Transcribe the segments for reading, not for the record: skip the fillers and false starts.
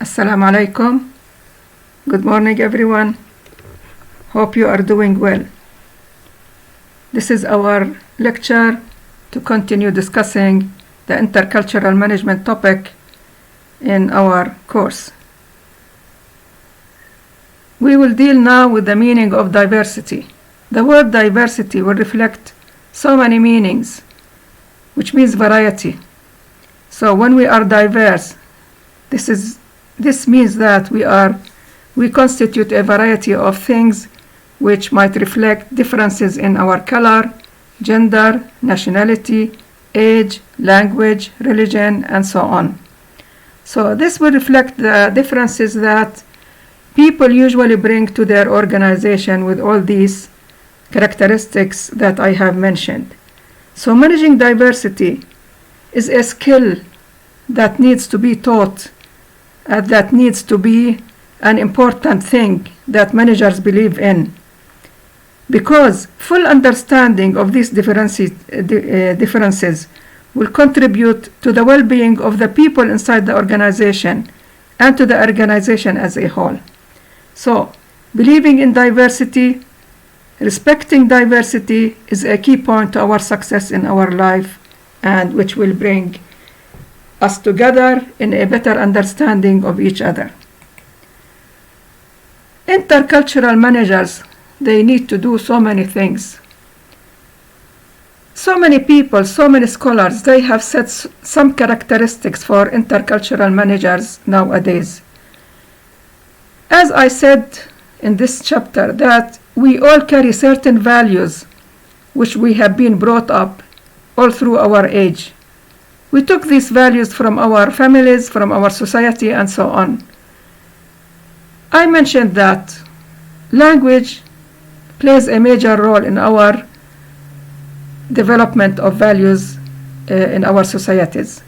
Assalamu alaikum. Good morning, everyone. Hope you are doing well. This is our lecture to continue discussing the intercultural management topic in our course. We will deal now with the meaning of diversity. The word diversity will reflect so many meanings, which means variety. So when we are diverse, this means that we constitute a variety of things which might reflect differences in our color, gender, nationality, age, language, religion, and so on. So this will reflect the differences that people usually bring to their organization with all these characteristics that I have mentioned. So managing diversity is a skill that needs to be taught, that needs to be an important thing that managers believe in, because full understanding of these differences will contribute to the well-being of the people inside the organization and to the organization as a whole. So, believing in diversity, respecting diversity is a key point to our success in our life, and which will bring us together in a better understanding of each other. Intercultural managers, they need to do so many things. So many people, so many scholars, they have set some characteristics for intercultural managers nowadays. As I said in this chapter, that we all carry certain values which we have been brought up all through our age. We took these values from our families, from our society, and so on. I mentioned that language plays a major role in our development of values in our societies.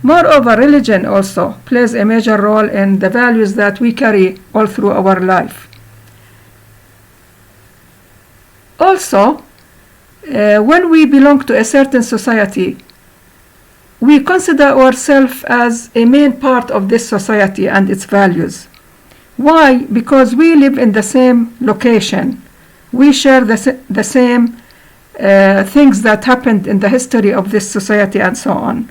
Moreover, religion also plays a major role in the values that we carry all through our life. Also, when we belong to a certain society, we consider ourselves as a main part of this society and its values. Why? Because we live in the same location. We share the same things that happened in the history of this society and so on.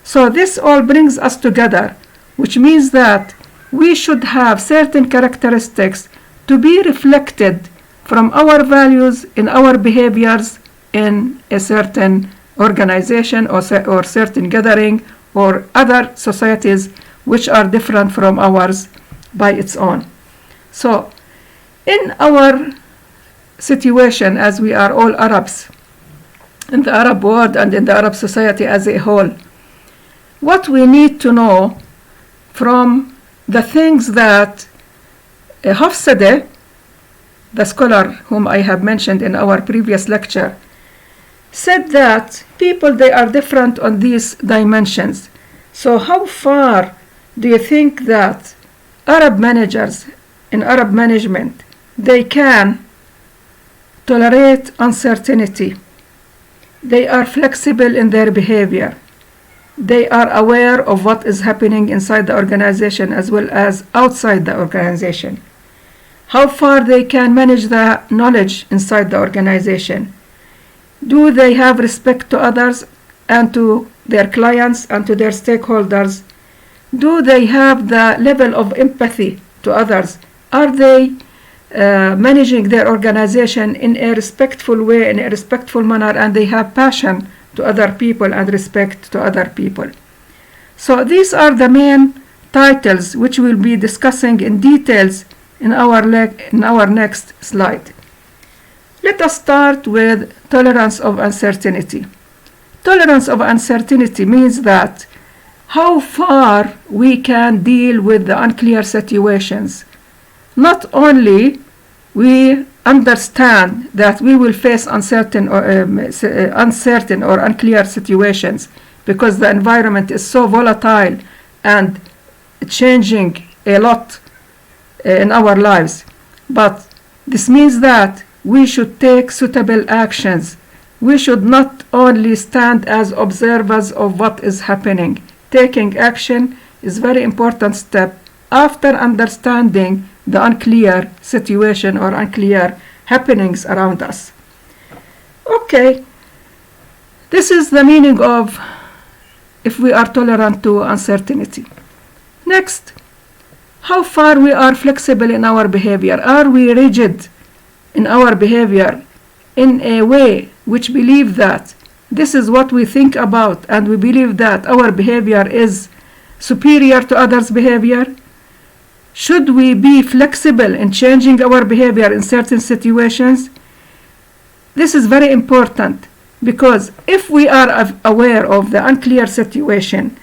So this all brings us together, which means that we should have certain characteristics to be reflected from our values in our behaviors in a certain organization or certain gathering or other societies which are different from ours by its own. So in our situation, as we are all Arabs in the Arab world and in the Arab society as a whole, what we need to know from the things that Hafsadeh, the scholar whom I have mentioned in our previous lecture, said that people, they are different on these dimensions. So how far do you think that Arab managers in Arab management, they can tolerate uncertainty? They are flexible in their behavior. They are aware of what is happening inside the organization as well as outside the organization. How far they can manage the knowledge inside the organization. Do they have respect to others and to their clients and to their stakeholders? Do they have the level of empathy to others? Are they managing their organization in a respectful way, in a respectful manner, and they have passion to other people and respect to other people? So these are the main titles which we'll be discussing in details in our next slide. Let us start with tolerance of uncertainty. Tolerance of uncertainty means that how far we can deal with the unclear situations. Not only we understand that we will face uncertain or unclear situations because the environment is so volatile and changing a lot in our lives, but this means that we should take suitable actions. We should not only stand as observers of what is happening. Taking action is a very important step after understanding the unclear situation or unclear happenings around us. Okay, this is the meaning of if we are tolerant to uncertainty. Next, how far we are flexible in our behavior. Are we rigid in our behavior in a way which believe that this is what we think about and we believe that our behavior is superior to others' behavior? Should we be flexible in changing our behavior in certain situations? This is very important, because if we are aware of the unclear situation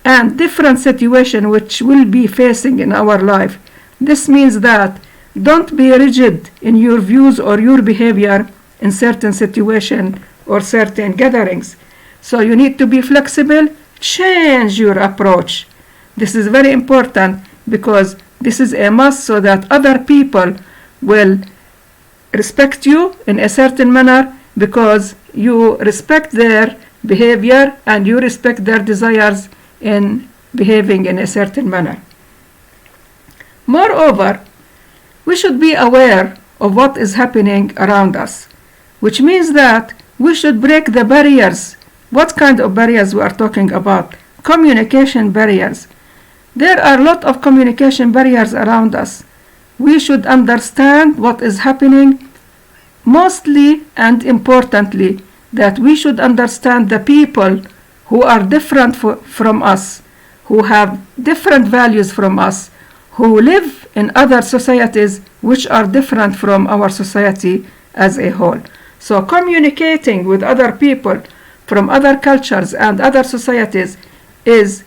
and different situation which will be facing in our life, this means that don't be rigid in your views or your behavior in certain situation or certain gatherings. So you need to be flexible, change your approach. This is very important, because this is a must so that other people will respect you in a certain manner, because you respect their behavior and you respect their desires in behaving in a certain manner. Moreover, we should be aware of what is happening around us, which means that we should break the barriers. What kind of barriers we are talking about? Communication barriers. There are a lot of communication barriers around us. We should understand what is happening, mostly and importantly, that we should understand the people who are different from us, who have different values from us, who live in other societies which are different from our society as a whole. So communicating with other people from other cultures and other societies is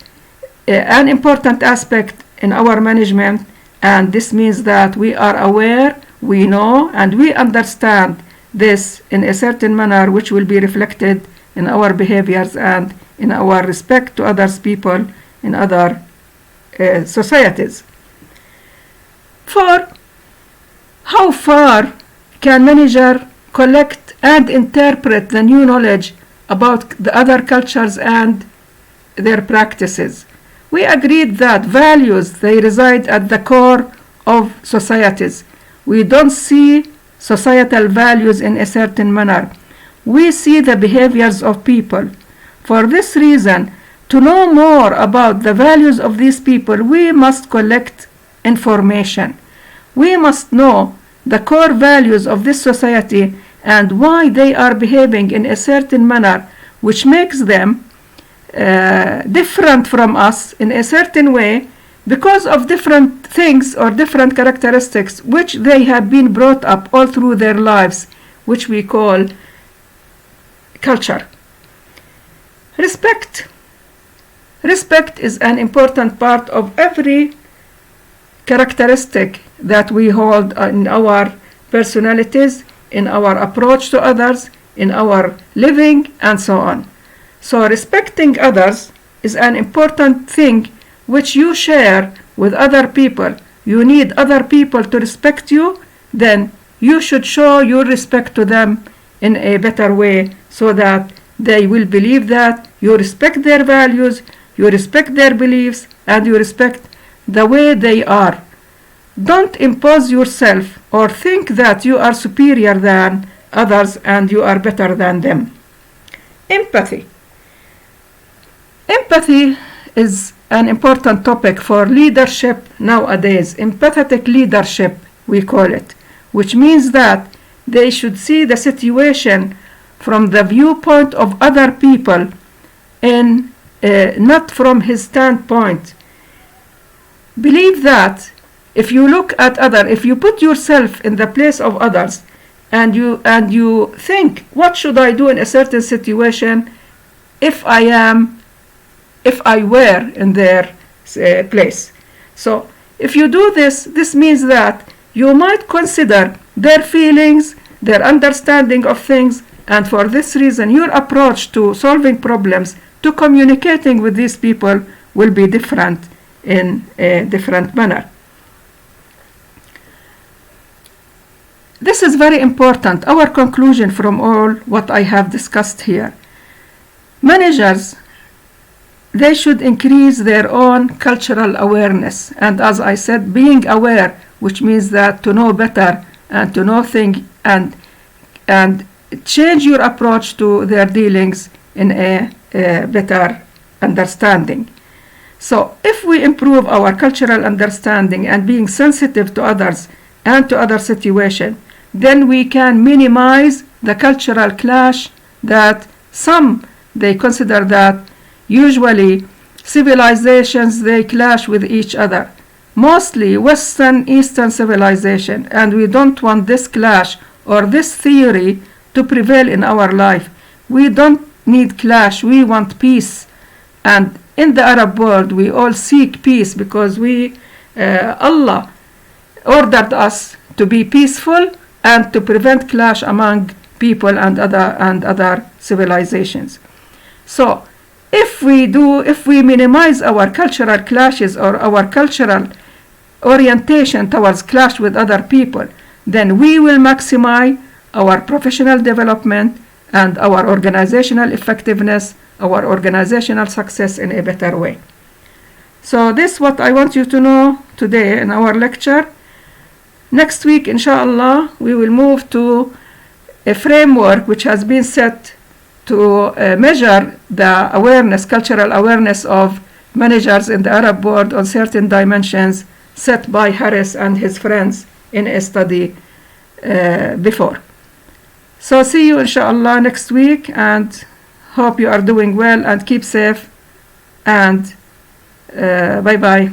an important aspect in our management, and this means that we are aware, we know, and we understand this in a certain manner which will be reflected in our behaviors and in our respect to others people in other societies. For how far can manager collect and interpret the new knowledge about the other cultures and their practices? We agreed that values, they reside at the core of societies. We don't see societal values in a certain manner. We see the behaviors of people. For this reason, to know more about the values of these people, we must collect information. We must know the core values of this society and why they are behaving in a certain manner which makes them different from us in a certain way, because of different things or different characteristics which they have been brought up all through their lives, which we call culture. Respect. Respect is an important part of every characteristic that we hold in our personalities, in our approach to others, in our living, and so on. So respecting others is an important thing which you share with other people. You need other people to respect you, then you should show your respect to them in a better way, so that they will believe that you respect their values, you respect their beliefs, and you respect the way they are. Don't impose yourself or think that you are superior than others and you are better than them. Empathy. Empathy is an important topic for leadership nowadays. Empathetic leadership, we call it, which means that they should see the situation from the viewpoint of other people and not from his standpoint. Believe that if you look at if you put yourself in the place of others and you think, what should I do in a certain situation if I were in their place? So if you do this, this means that you might consider their feelings, their understanding of things, and for this reason your approach to solving problems, to communicating with these people, will be different in a different manner. This is very important, our conclusion from all what I have discussed here. Managers they should increase their own cultural awareness. And as I said, being aware, which means that to know better and to know things and change your approach to their dealings in a better understanding. So if we improve our cultural understanding and being sensitive to others and to other situations, then we can minimize the cultural clash that some they consider that usually civilizations they clash with each other, mostly Western Eastern civilization, and we don't want this clash or this theory to prevail in our life. We don't need clash, we want peace. And in the Arab world we all seek peace because Allah ordered us to be peaceful and to prevent clash among people and other civilizations. So if we minimize our cultural clashes or our cultural orientation towards clash with other people, then we will maximize our professional development and our organizational effectiveness, our organizational success in a better way. So this is what I want you to know today in our lecture. Next week, inshallah, we will move to a framework which has been set to measure the awareness, cultural awareness of managers in the Arab world on certain dimensions set by Harris and his friends in a study before. So see you inshallah next week, and hope you are doing well and keep safe, and bye bye.